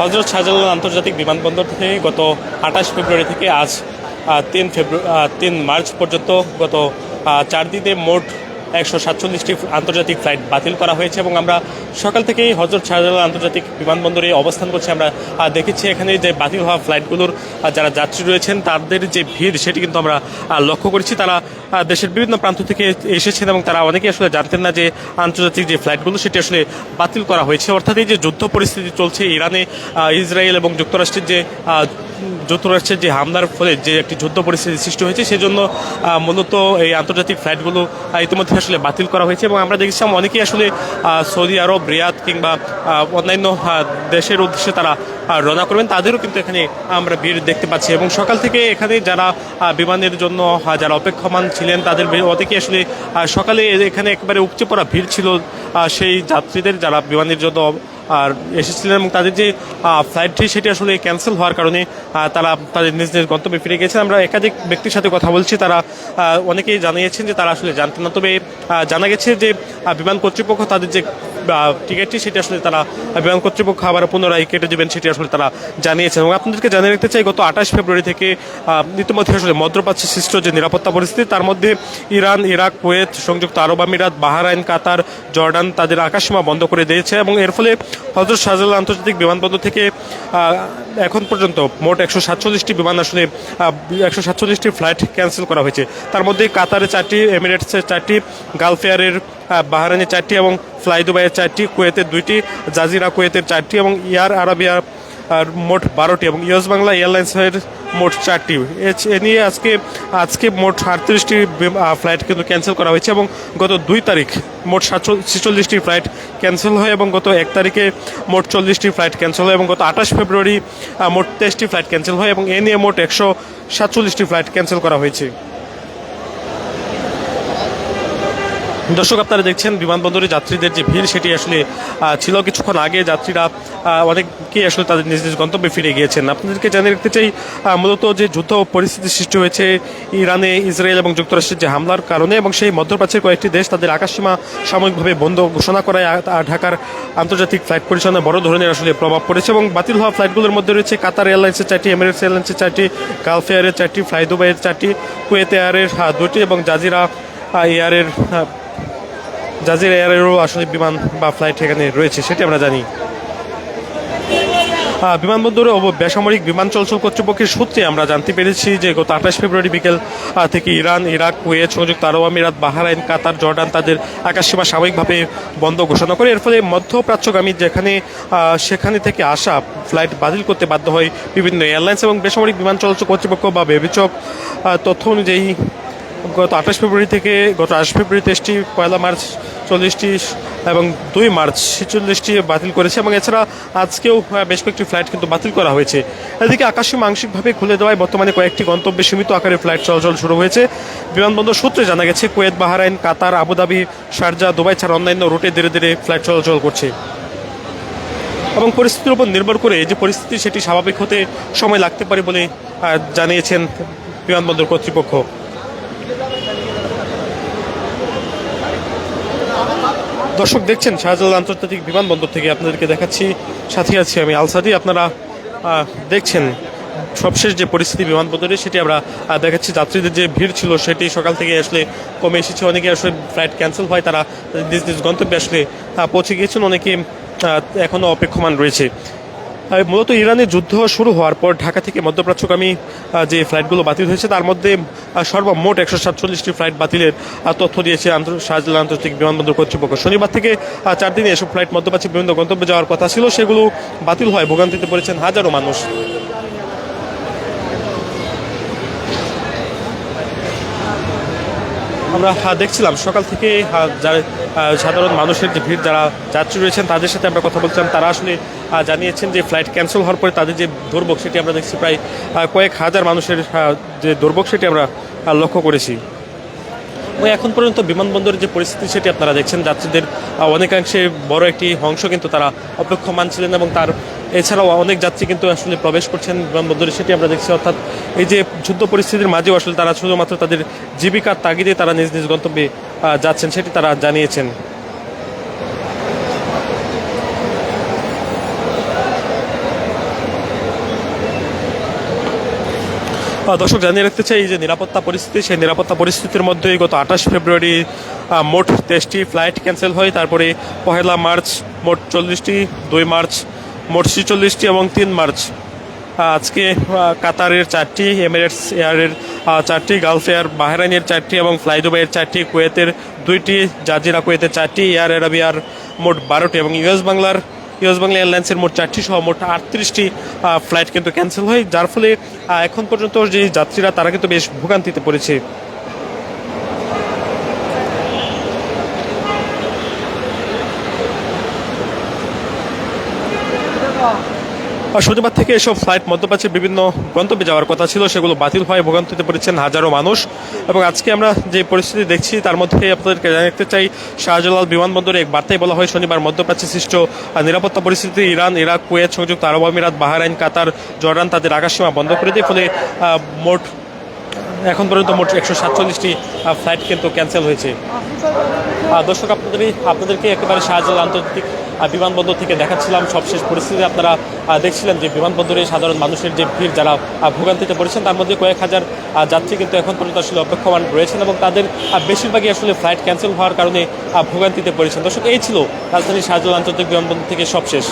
হজরত শাহজালাল আন্তর্জাতিক বিমানবন্দর থেকে গত 28 ফেব্রুয়ারি থেকে আজ 3 মার্চ পর্যন্ত গত 4 দিনে মোট 147টি আন্তর্জাতিক ফ্লাইট বাতিল করা হয়েছে এবং আমরা সকাল থেকেই হজরত শাহজালাল আন্তর্জাতিক বিমানবন্দরে অবস্থান করছি। আমরা দেখেছি এখানে যে বাতিল হওয়া ফ্লাইটগুলোর যারা যাত্রী রয়েছেন তাদের যে ভিড় সেটি কিন্তু আমরা লক্ষ্য করেছি। তারা দেশের বিভিন্ন প্রান্ত থেকে এসেছেন এবং তারা অনেকেই আসলে জানতেন না যে আন্তর্জাতিক যে ফ্লাইটগুলো সেটি আসলে বাতিল করা হয়েছে। অর্থাৎ এই যে যুদ্ধ পরিস্থিতি চলছে ইরানে, ইসরায়েল এবং যুক্তরাষ্ট্রের যে হামলার ফলে যে একটি যুদ্ধ পরিস্থিতি সৃষ্টি হয়েছে সেজন্য মূলত এই আন্তর্জাতিক ফ্লাইটগুলো ইতিমধ্যে আসলে বাতিল করা হয়েছে এবং আমরা দেখছিলাম অনেকেই আসলে সৌদি আরব, রিয়াদ কিংবা অন্যান্য দেশের উদ্দেশ্যে তারা রওনা করবেন, তাদেরও কিন্তু এখানে আমরা ভিড় দেখতে পাচ্ছি। এবং সকাল থেকে এখানে যারা বিমানের জন্য যারা অপেক্ষমান ছিলেন তাদের অনেকেই আসলে সকালে এখানে একেবারে উপচে পড়া ভিড় ছিল সেই যাত্রীদের যারা বিমানের জন্য আর এসেছিলেন এবং তাদের যে ফ্লাইটটি সেটি আসলে ক্যান্সেল হওয়ার কারণে তারা তাদের নিজ নিজ গন্তব্যে ফিরে গেছেন। আমরা একাধিক ব্যক্তির সাথে কথা বলছি, তারা অনেকেই জানিয়েছেন যে তারা আসলে জানতেন না, তবে জানা গেছে যে বিমান কর্তৃপক্ষ তাদের যে টিকিটটি সেটি আসলে তারা বিমান কর্তৃপক্ষ আবার পুনরায় কেটে দেবেন সেটি আসলে তারা জানিয়েছেন। এবং আপনাদেরকে জানিয়ে রাখতে চাই গত 28 ফেব্রুয়ারি থেকে ইতিমধ্যে আসলে মধ্যপ্রাচ্যে সৃষ্ট যে নিরাপত্তা পরিস্থিতি তার মধ্যে ইরান, ইরাক, কুয়েত, সংযুক্ত আরব আমিরাত, বাহরাইন, কাতার, জর্ডান তাদের আকাশসীমা বন্ধ করে দিয়েছে এবং এর ফলে হজরত শাহজালাল আন্তর্জাতিক বিমানবন্দর থেকে এখন পর্যন্ত মোট 147টি বিমান আসলে 147টি ফ্লাইট ক্যান্সেল করা হয়েছে। তার মধ্যে কাতারে 4টি, এমিরেটসের 4টি, গালফ এয়ারের, বাহরাইনে 4টি এবং ফ্লাই দুবাইয়ের 4টি, কুয়েতের 2টি, জাজিরা কুয়েতের 4টি এবং এয়ার আরাবিয়া মোট 12টি এবং ইউএস বাংলা এয়ারলাইন্সের মোট 4টি। এ নিয়ে আজকে মোট 38টি ফ্লাইট কিন্তু ক্যান্সেল করা হয়েছে এবং গত 2 তারিখ মোট 46টি ফ্লাইট ক্যান্সেল হয় এবং গত 1 তারিখে মোট 40টি ফ্লাইট ক্যান্সেল হয় এবং গত 28 ফেব্রুয়ারি মোট 23টি ফ্লাইট ক্যান্সেল হয় এবং এ নিয়ে মোট 147টি ফ্লাইট ক্যান্সেল করা হয়েছে। দর্শক, আপনারা দেখছেন বিমানবন্দরে যাত্রীদের যে ভিড় সেটি আসলে ছিল কিছুক্ষণ আগে। যাত্রীরা অনেকেই আসলে তাদের নিজ নিজ গন্তব্যে ফিরে গিয়েছেন। আপনাদেরকে জানিয়ে রাখতে চাই মূলত যে যুদ্ধ পরিস্থিতি সৃষ্টি হয়েছে ইরানে, ইসরায়েল এবং যুক্তরাষ্ট্রের যে হামলার কারণে এবং সেই মধ্যপ্রাচ্যের কয়েকটি দেশ তাদের আকাশসীমা সাময়িকভাবে বন্ধ ঘোষণা করায় ঢাকার আন্তর্জাতিক ফ্লাইট পরিচালনায় বড় ধরনের আসলে প্রভাব পড়েছে এবং বাতিল হওয়া ফ্লাইটগুলোর মধ্যে রয়েছে কাতার এয়ারলাইন্সের 4টি, এমিরেটস এয়ারলাইন্সের 4টি, গালফ এয়ারের 4টি, ফ্লাই দুবাইয়ের 4টি, কুয়েত এয়ারের 2টি এবং জাজিরা এয়ারেরও আসলে বিমান বা ফ্লাইট এখানে রয়েছে সেটি আমরা জানি। বিমানবন্দরে বেসামরিক বিমান চলাচল কর্তৃপক্ষের সূত্রে আমরা জানতে পেরেছি যে গত 28 ফেব্রুয়ারি বিকেল থেকে ইরান, ইরাক, কুয়েত, সংযুক্ত আরব আমিরাত, বাহরাইন, কাতার, জর্ডান তাদের আকাশসীমা সাময়িকভাবে বন্ধ ঘোষণা করে। এর ফলে মধ্যপ্রাচ্যগামী সেখানে থেকে আসা ফ্লাইট বাতিল করতে বাধ্য হয় বিভিন্ন এয়ারলাইন্স এবং বেসামরিক বিমান চলাচল কর্তৃপক্ষ বা বেবিচক তথ্য অনুযায়ী গত 28 ফেব্রুয়ারি থেকে গত 28 ফেব্রুয়ারি 23টি, 1 মার্চ 40টি এবং 2 মার্চ 46টি বাতিল করেছে এবং এছাড়া আজকেও বেশ কয়েকটি ফ্লাইট কিন্তু বাতিল করা হয়েছে। এদিকে আকাশসীমা আংশিকভাবে খুলে দেওয়ায় বর্তমানে কয়েকটি গন্তব্যে সীমিত আকারে ফ্লাইট চলাচল শুরু হয়েছে। বিমানবন্দর সূত্রে জানা গেছে কুয়েত, বাহরাইন, কাতার, আবুধাবি, শারজা, দুবাই ছাড়া অন্যান্য রুটে ধীরে ধীরে ফ্লাইট চলাচল করছে এবং পরিস্থিতির উপর নির্ভর করে যে পরিস্থিতি সেটি স্বাভাবিক হতে সময় লাগতে পারে বলে জানিয়েছেন বিমানবন্দর কর্তৃপক্ষ। দর্শক, দেখছেন শাহজালাল আন্তর্জাতিক বিমানবন্দর থেকে আপনাদেরকে দেখাচ্ছি, সাথে আছি আমি আলসাদি। আপনারা দেখছেন সবশেষ যে পরিস্থিতি বিমানবন্দরে সেটি আমরা দেখাচ্ছি। যাত্রীদের যে ভিড় ছিল সেটি সকাল থেকে আসলে কমে এসেছে। অনেকে আসলে ফ্লাইট ক্যান্সেল হয়, তারা নিজ নিজ গন্তব্যে আসলে পৌঁছে গিয়েছেন, অনেকে এখনও অপেক্ষমান রয়েছে। মূলত ইরানের যুদ্ধ শুরু হওয়ার পর ঢাকা থেকে মধ্যপ্রাচ্যগামী যে ফ্লাইটগুলো বাতিল হয়েছে তার মধ্যে সর্বমোট 147টি ফ্লাইট বাতিলের তথ্য দিয়েছে শাহজালাল আন্তর্জাতিক বিমানবন্দর কর্তৃপক্ষ। শনিবার থেকে 4 দিনে এসব ফ্লাইট মধ্যপ্রাচ্যের বিভিন্ন গন্তব্যে যাওয়ার কথা ছিল, সেগুলো বাতিল হয়, ভোগান্তিতে পড়েছেন হাজারো মানুষ। আমরা দেখছিলাম সকাল থেকে সাধারণ মানুষের যে ভিড়, যারা যাত্রী রয়েছেন তাদের সাথে আমরা কথা বলছিলাম। তারা আসলে জানিয়েছেন যে ফ্লাইট ক্যান্সেল হওয়ার পরে তাদের যে দুর্ভোগ সেটি আমরা দেখছি, প্রায় কয়েক হাজার মানুষের যে দুর্ভোগ সেটি আমরা লক্ষ্য করেছি। এখন পর্যন্ত বিমানবন্দরের যে পরিস্থিতি সেটি আপনারা দেখছেন। যাত্রীদের অনেকাংশে বড় একটি অংশ কিন্তু তারা অপেক্ষমান ছিলেন এবং এছাড়াও অনেক যাত্রী কিন্তু আসলে প্রবেশ করছেন বিমানবন্দরে সেটি আমরা দেখছি। অর্থাৎ এই যে যুদ্ধ পরিস্থিতির মাঝেও আসলে তারা শুধুমাত্র তাদের জীবিকার তাগিদে তারা নিজ নিজ গন্তব্যে যাচ্ছেন সেটি তারা জানিয়েছেন। দর্শক জানিয়ে রাখতে চাই এই যে নিরাপত্তা পরিস্থিতি, সেই নিরাপত্তা পরিস্থিতির মধ্যেই গত 28 ফেব্রুয়ারি মোট 23টি ফ্লাইট ক্যান্সেল হয়। তারপরে 1 মার্চ মোট 40টি, 2 মার্চ মোট 46টি এবং 3 মার্চ আজকে কাতারের 4টি, এমিরেটস এয়ারের 4টি, গালফ এয়ার বাহরাইনের 4টি এবং ফ্লাই দুবাইয়ের 4টি, কুয়েতের 2টি, জাজিরা কুয়েতের 4টি, এয়ার আরাবিয়ার মোট 12টি এবং ইউএস বাংলা এয়ারলাইন্সের মোট 4টি সহ মোট 38টি ফ্লাইট কিন্তু ক্যান্সেল হয়, যার ফলে এখন পর্যন্ত যে যাত্রীরা তারা কিন্তু বেশ ভোগান্তিতে পড়েছে। শনিবার থেকে এসব ফ্লাইট মধ্যপ্রাচ্যের বিভিন্ন গন্তব্যে যাওয়ার কথা ছিল, সেগুলো বাতিল হয়, ভোগান্তিতে পড়েছেন হাজারো মানুষ। এবং আজকে আমরা যে পরিস্থিতি দেখছি তার মধ্যে আপনাদেরকে জানাতে চাই, শাহজালাল বিমানবন্দরে এক বার্তায় বলা হয় শনিবার মধ্যপ্রাচ্যে সৃষ্ট নিরাপত্তা পরিস্থিতি ইরান, ইরাক, কুয়েত, সংযুক্ত আরব আমিরাত, বাহরাইন, কাতার, জর্ডান তাদের আকাশসীমা বন্ধ করে দেয়। ফলে এখন পর্যন্ত মোট 147টি ফ্লাইট কিন্তু ক্যান্সেল হয়েছে। দর্শক আপনাদেরকে একেবারে শাহজালাল আন্তর্জাতিক বিমানবন্দর থেকে দেখাচ্ছিলাম সবশেষ পরিস্থিতি। আপনারা দেখছিলেন যে বিমানবন্দরে সাধারণ মানুষের যে ভিড়, যারা ভোগান্তিতে পড়েছেন, তার মধ্যে কয়েক হাজার যাত্রী কিন্তু এখন পর্যন্ত আসলে অপেক্ষমান রয়েছেন এবং তাদের বেশিরভাগই আসলে ফ্লাইট ক্যান্সেল হওয়ার কারণে ভোগান্তিতে পড়েছেন। দর্শক, এই ছিল রাজধানী শাহজালাল আন্তর্জাতিক বিমানবন্দর থেকে সবশেষ।